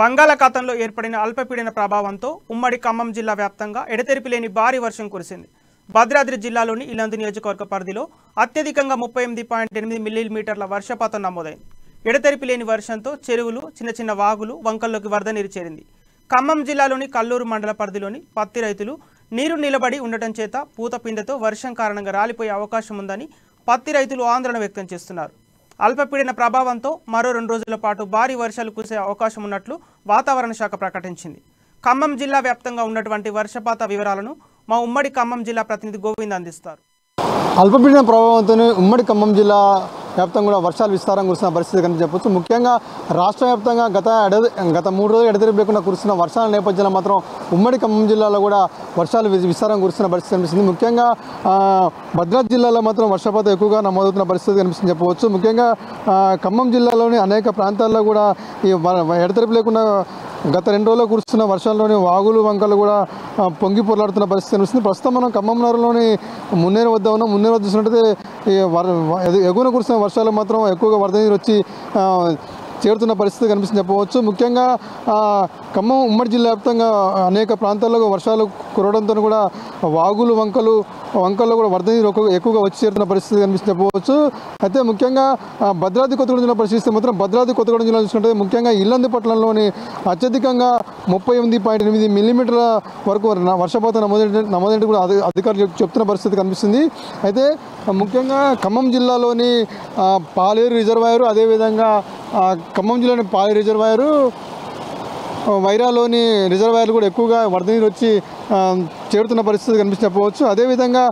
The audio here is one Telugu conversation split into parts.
బంగాళాఖాతంలో ఏర్పడిన అల్పపీడన ప్రభావంతో ఉమ్మడి ఖమ్మం జిల్లా వ్యాప్తంగా ఎడతెరిపి లేని భారీ వర్షం కురిసింది. భద్రాద్రి జిల్లాలోని ఇల్లందు నియోజకవర్గ పరిధిలో అత్యధికంగా 38.8 మిల్లీమీటర్ల వర్షపాతం నమోదైంది. ఎడతెరిపి లేని వర్షంతో చెరువులు, చిన్న చిన్న వాగులు, వంకల్లోకి వరద నీరు చేరింది. ఖమ్మం జిల్లాలోని కల్లూరు మండల పరిధిలోని పత్తి రైతులు నీరు నిలబడి ఉండటం చేత పూతపిందెతో వర్షం కారణంగా రాలిపోయే అవకాశం ఉందని పత్తి రైతులు ఆందోళన వ్యక్తం చేస్తున్నారు. అల్పపీడన ప్రభావంతో మరో 2 రోజుల పాటు భారీ వర్షాలు కురిసే అవకాశం ఉన్నట్లు వాతావరణ శాఖ ప్రకటించింది. ఖమ్మం జిల్లా వ్యాప్తంగా ఉన్నటువంటి వర్షపాత వివరాలను మా ఉమ్మడి ఖమ్మం జిల్లా ప్రతినిధి గోవింద్ అందిస్తారు. అల్పపీడన ప్రభావంతో ఉమ్మడి ఖమ్మం జిల్లా వ్యాప్తంగా కూడా వర్షాలు విస్తారం కురుస్తున్న పరిస్థితి కనుక చెప్పొచ్చు. ముఖ్యంగా రాష్ట్ర వ్యాప్తంగా గత 3 రోజులు ఎడతెరిపి లేకుండా కురుస్తున్న వర్షాల నేపథ్యంలో మాత్రం ఉమ్మడి ఖమ్మం జిల్లాలో కూడా వర్షాలు విస్తారం కురుస్తున్న పరిస్థితి కనిపిస్తుంది. ముఖ్యంగా భద్రాద్రి జిల్లాలో మాత్రం వర్షపాతం ఎక్కువగా నమోదవుతున్న పరిస్థితి కనిపిస్తుంది చెప్పవచ్చు. ముఖ్యంగా ఖమ్మం జిల్లాలోని అనేక ప్రాంతాల్లో కూడా ఈ ఎడతెరిపి లేకుండా గత 2 రోజుల్లో కురుస్తున్న వర్షాల్లోని వాగులు, వంకలు కూడా పొంగి పొర్లాడుతున్న పరిస్థితి కనిపిస్తుంది. ప్రస్తుతం మనం ఖమ్మం నగరంలోని మున్నేరు వద్ద ఉన్నాం. మున్నేరు వద్ద చూసినట్టయితే ఎగువన కురుస్తున్న వర్షాలు మాత్రం ఎక్కువగా వరద నీరు వచ్చి చేరుతున్న పరిస్థితి కనిపిస్తుంది చెప్పవచ్చు. ముఖ్యంగా ఖమ్మం ఉమ్మడి జిల్లా వ్యాప్తంగా అనేక ప్రాంతాల్లో వర్షాలు కురవడంతో కూడా వాగులు, వంకల్లో కూడా వరద నీరు ఎక్కువగా వచ్చి చేరుతున్న పరిస్థితి కనిపిస్తుంది చెప్పవచ్చు. అయితే ముఖ్యంగా భద్రాద్రి కొత్తగూడెం జిల్లా పరిశీలిస్తే మాత్రం భద్రాద్రి కొత్తగూడెం జిల్లా చూసుకుంటే ముఖ్యంగా ఇల్లందు పట్టణంలోని అత్యధికంగా 38.8 మిల్లీమీటర్ల వరకు వర్షపాతం నమోదైనట్టు కూడా అధికారులు చెప్తున్న పరిస్థితి కనిపిస్తుంది. అయితే ముఖ్యంగా ఖమ్మం జిల్లాలోని పాలేరు రిజర్వాయరు, అదేవిధంగా ఖమ్మం జిల్లాలోని పాలేరు రిజర్వాయరు, వైరాలోని రిజర్వాయర్లు కూడా ఎక్కువగా వరద నీరు వచ్చి చేరుతున్న పరిస్థితి కనిపిస్తుంది చెప్పవచ్చు. అదేవిధంగా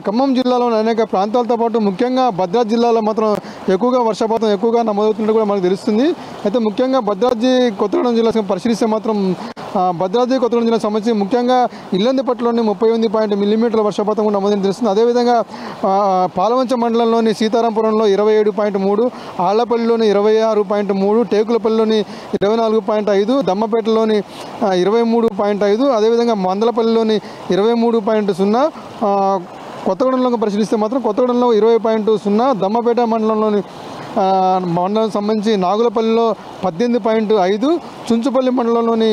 ఖమ్మం జిల్లాలోని అనేక ప్రాంతాలతో పాటు ముఖ్యంగా భద్రాద్రి జిల్లాలో మాత్రం ఎక్కువగా వర్షపాతం ఎక్కువగా నమోదవుతున్నట్టు కూడా మనకు తెలుస్తుంది. అయితే ముఖ్యంగా భద్రాద్రి కొత్తగూడెం జిల్లా పరిశీలిస్తే మాత్రం భద్రాద్రి కొత్తగూడెం జిల్లాకు సంబంధించి ముఖ్యంగా ఇల్లందుపట్లోని 38.8 మిల్లీమీటర్ల వర్షపాతం కూడా నమోదని తెలుస్తుంది. అదేవిధంగా పాలవంచ మండలంలోని సీతారాంపురంలో 27.3, ఆళ్లపల్లిలోని 26.3, టేకులపల్లిలోని 24.5, దమ్మపేటలోని 23.5, అదేవిధంగా మందలపల్లిలోని 23.0, కొత్తగూడెంలో పరిశీలిస్తే మాత్రం కొత్తగూడెంలో 20.0, దమ్మపేట మండలంలోని మండలం సంబంధించి నాగులపల్లిలో 18.5, చుంచుపల్లి మండలంలోని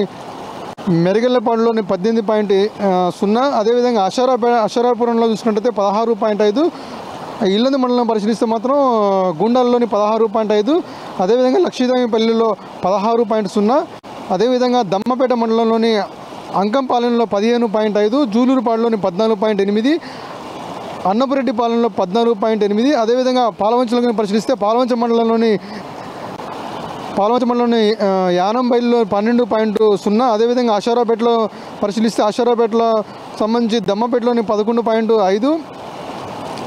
మెరిగెళ్లపాడులోని 18.0, అదేవిధంగా అషరాపురంలో చూసుకుంటే 16.5, ఇల్లందు మండలం పరిశీలిస్తే మాత్రం గుండాల్లోని 16.5, అదేవిధంగా లక్షీదేవిపల్లిలో 16.0, అదేవిధంగా దమ్మపేట మండలంలోని అంకంపాలెంలో 15.5, జూలూరుపాడులోని 14.8, అన్నపురెడ్డిపాలెంలో 14.8, అదేవిధంగా పాలవంచలో పరిశీలిస్తే పాలవంచ మండలంలోని యానంబైల్లో 12.0, అదేవిధంగా అషారాపేటలో పరిశీలిస్తే అషారాపేటలో సంబంధించి దమ్మపేటలోని 11.5,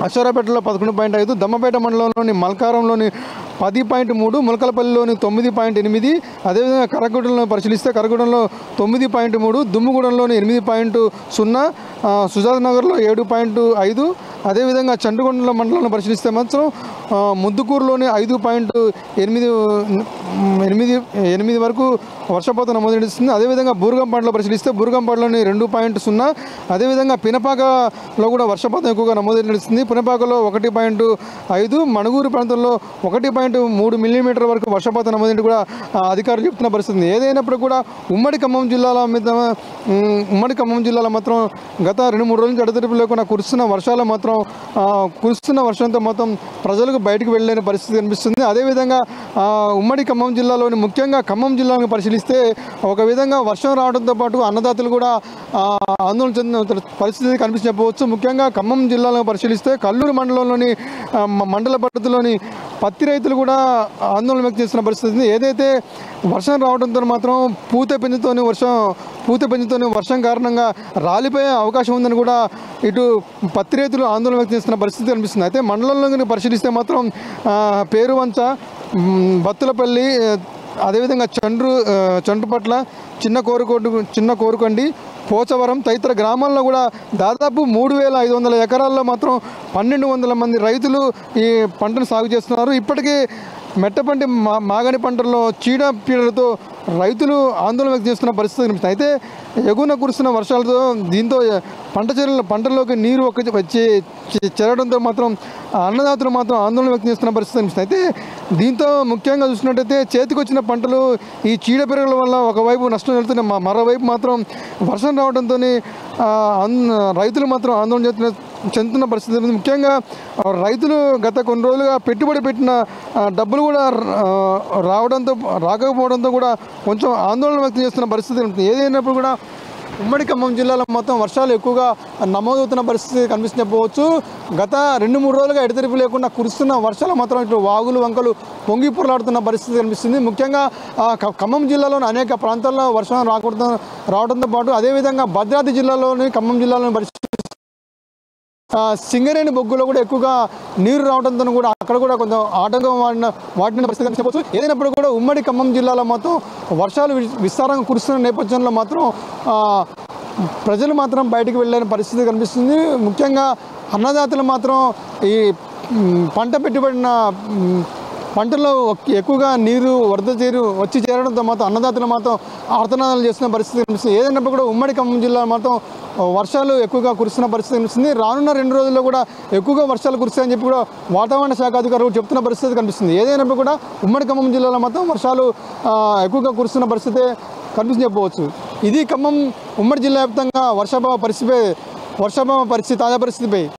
అషారాపేటలో 11.5, దమ్మపేట మండలంలోని మల్కారంలోని 10.3, ములకలపల్లిలోని 9.8, అదేవిధంగా కరగూడెంలో పరిశీలిస్తే కరగూడెంలో 9.3, దుమ్ముగూడెంలోని 8.0, సుజాత నగర్లో 7.5, అదేవిధంగా చండుగొండల మండలంలో పరిశీలిస్తే మాత్రం ముద్దుకూరులోని 5.8 వరకు వర్షపాతం నమోదిస్తుంది. అదేవిధంగా బూరుగంపాడులో పరిశీలిస్తే బూరుగంపాడులోని 2.0, అదేవిధంగా పినపాకలో కూడా వర్షపాతం ఎక్కువగా నమోదిస్తుంది. పినపాకలో 1.5, మణుగూరు ప్రాంతంలో 1.3 మిల్లీమీటర్ వరకు వర్షపాతం నమోదించి కూడా అధికారులు చెప్తున్న పరిస్థితి. ఏదైనప్పుడు కూడా ఉమ్మడి ఖమ్మం జిల్లాలో మాత్రం గత 2-3 రోజుల నుంచి ఎడతెరిపి లేకుండా కురుస్తున్న వర్షంతో మొత్తం ప్రజలకు బయటకు వెళ్ళలేని పరిస్థితి కనిపిస్తుంది. అదేవిధంగా ఉమ్మడి ఖమ్మం జిల్లాలోని ముఖ్యంగా ఖమ్మం జిల్లాను పరిశీలిస్తే ఒక విధంగా వర్షం రావడంతో పాటు అన్నదాతలు కూడా ఆందోళన చెందిన పరిస్థితి కనిపిస్తుంది చెప్పవచ్చు. ముఖ్యంగా ఖమ్మం జిల్లాలో పరిశీలిస్తే కల్లూరు మండలంలోని మండల పరిధిలోని పత్తి రైతులు కూడా ఆందోళన వ్యక్తం చేస్తున్న పరిస్థితి. ఏదైతే వర్షం రావడంతో మాత్రం పూత పెంచుతోనే వర్షం కారణంగా రాలిపోయే అవకాశం ఉందని కూడా ఇటు పత్తి రైతులు ఆందోళన వ్యక్తం చేస్తున్న పరిస్థితి కనిపిస్తుంది. అయితే మండలంలో పరిశీలిస్తే మాత్రం పేరువంచ, బత్తులపల్లి, అదేవిధంగా చండ్రుపట్ల, చిన్న కోరుకొండి, పోచవరం తదితర గ్రామాల్లో కూడా దాదాపు 3,500 ఎకరాల్లో మాత్రం 1,200 మంది రైతులు ఈ పంటను సాగు చేస్తున్నారు. ఇప్పటికీ మెట్టపంటి మాగని పంటల్లో చీడపీడలతో రైతులు ఆందోళన వ్యక్తం చేస్తున్న పరిస్థితి కనిపిస్తుంది. అయితే ఎగువన కురుస్తున్న వర్షాలతో దీంతో పంటల్లోకి నీరు వచ్చి చేరడంతో మాత్రం అన్నదాతలు మాత్రం ఆందోళన వ్యక్తం చేస్తున్న పరిస్థితి కనిపిస్తుంది. అయితే దీంతో ముఖ్యంగా చూసినట్టయితే చేతికొచ్చిన పంటలు ఈ చీడపీడల వల్ల ఒకవైపు నష్టం జరుగుతుంది, మరోవైపు మాత్రం వర్షం రావడంతో రైతులు మాత్రం ఆందోళన చెందుతున్న పరిస్థితి. ముఖ్యంగా రైతులు గత కొన్ని రోజులుగా పెట్టుబడి పెట్టిన డబ్బులు కూడా రాకపోవడంతో కూడా కొంచెం ఆందోళన వ్యక్తం చేస్తున్న పరిస్థితి ఉంటుంది. ఏదైనప్పుడు కూడా ఉమ్మడి ఖమ్మం జిల్లాలో మొత్తం వర్షాలు ఎక్కువగా నమోదవుతున్న పరిస్థితి కనిపిస్తుంది చెప్పవచ్చు. గత 2-3 రోజులుగా ఎడతెరిపి లేకుండా కురుస్తున్న వర్షాలు మాత్రం ఇటు వాగులు వంకలు పొంగి పొరలాడుతున్న పరిస్థితి కనిపిస్తుంది. ముఖ్యంగా ఖమ్మం జిల్లాలోని అనేక ప్రాంతాల్లో వర్షం రావడంతో పాటు అదేవిధంగా భద్రాద్రి జిల్లాలోని ఖమ్మం జిల్లాలోని పరిస్థితి సింగరేణి బొగ్గులో కూడా ఎక్కువగా నీరు రావడంతో కూడా అక్కడ కూడా కొంచెం ఆటంకం వాటిన పరిస్థితి చెప్పవచ్చు. ఏదైనప్పుడు కూడా ఉమ్మడి ఖమ్మం జిల్లాలో మాత్రం వర్షాలు విస్తారంగా కురుస్తున్న నేపథ్యంలో మాత్రం ప్రజలు మాత్రం బయటికి వెళ్ళలేని పరిస్థితి కనిపిస్తుంది. ముఖ్యంగా అన్నదాతలు మాత్రం ఈ పంట పెట్టుబడిన పంటల్లో ఎక్కువగా నీరు వరద వచ్చి చేరడంతో మాత్రం అన్నదాతలు మాత్రం ఆర్తనాదాలు చేస్తున్న పరిస్థితి కనిపిస్తుంది. ఏదైనప్పుడు కూడా ఉమ్మడి ఖమ్మం జిల్లాలో మాత్రం వర్షాలు ఎక్కువగా కురుస్తున్న పరిస్థితి కనిపిస్తుంది. రానున్న 2 రోజుల్లో కూడా ఎక్కువగా వర్షాలు కురుస్తాయని చెప్పి కూడా వాతావరణ శాఖ అధికారులు చెప్తున్న పరిస్థితి కనిపిస్తుంది. ఏదైనప్పుడు కూడా ఉమ్మడి ఖమ్మం జిల్లాలో మాత్రం వర్షాలు ఎక్కువగా కురుస్తున్న పరిస్థితి కనిపిస్తుంది చెప్పవచ్చు. ఇది ఖమ్మం ఉమ్మడి జిల్లా వ్యాప్తంగా వర్షాభావ పరిస్థితి తాజా పరిస్థితిపై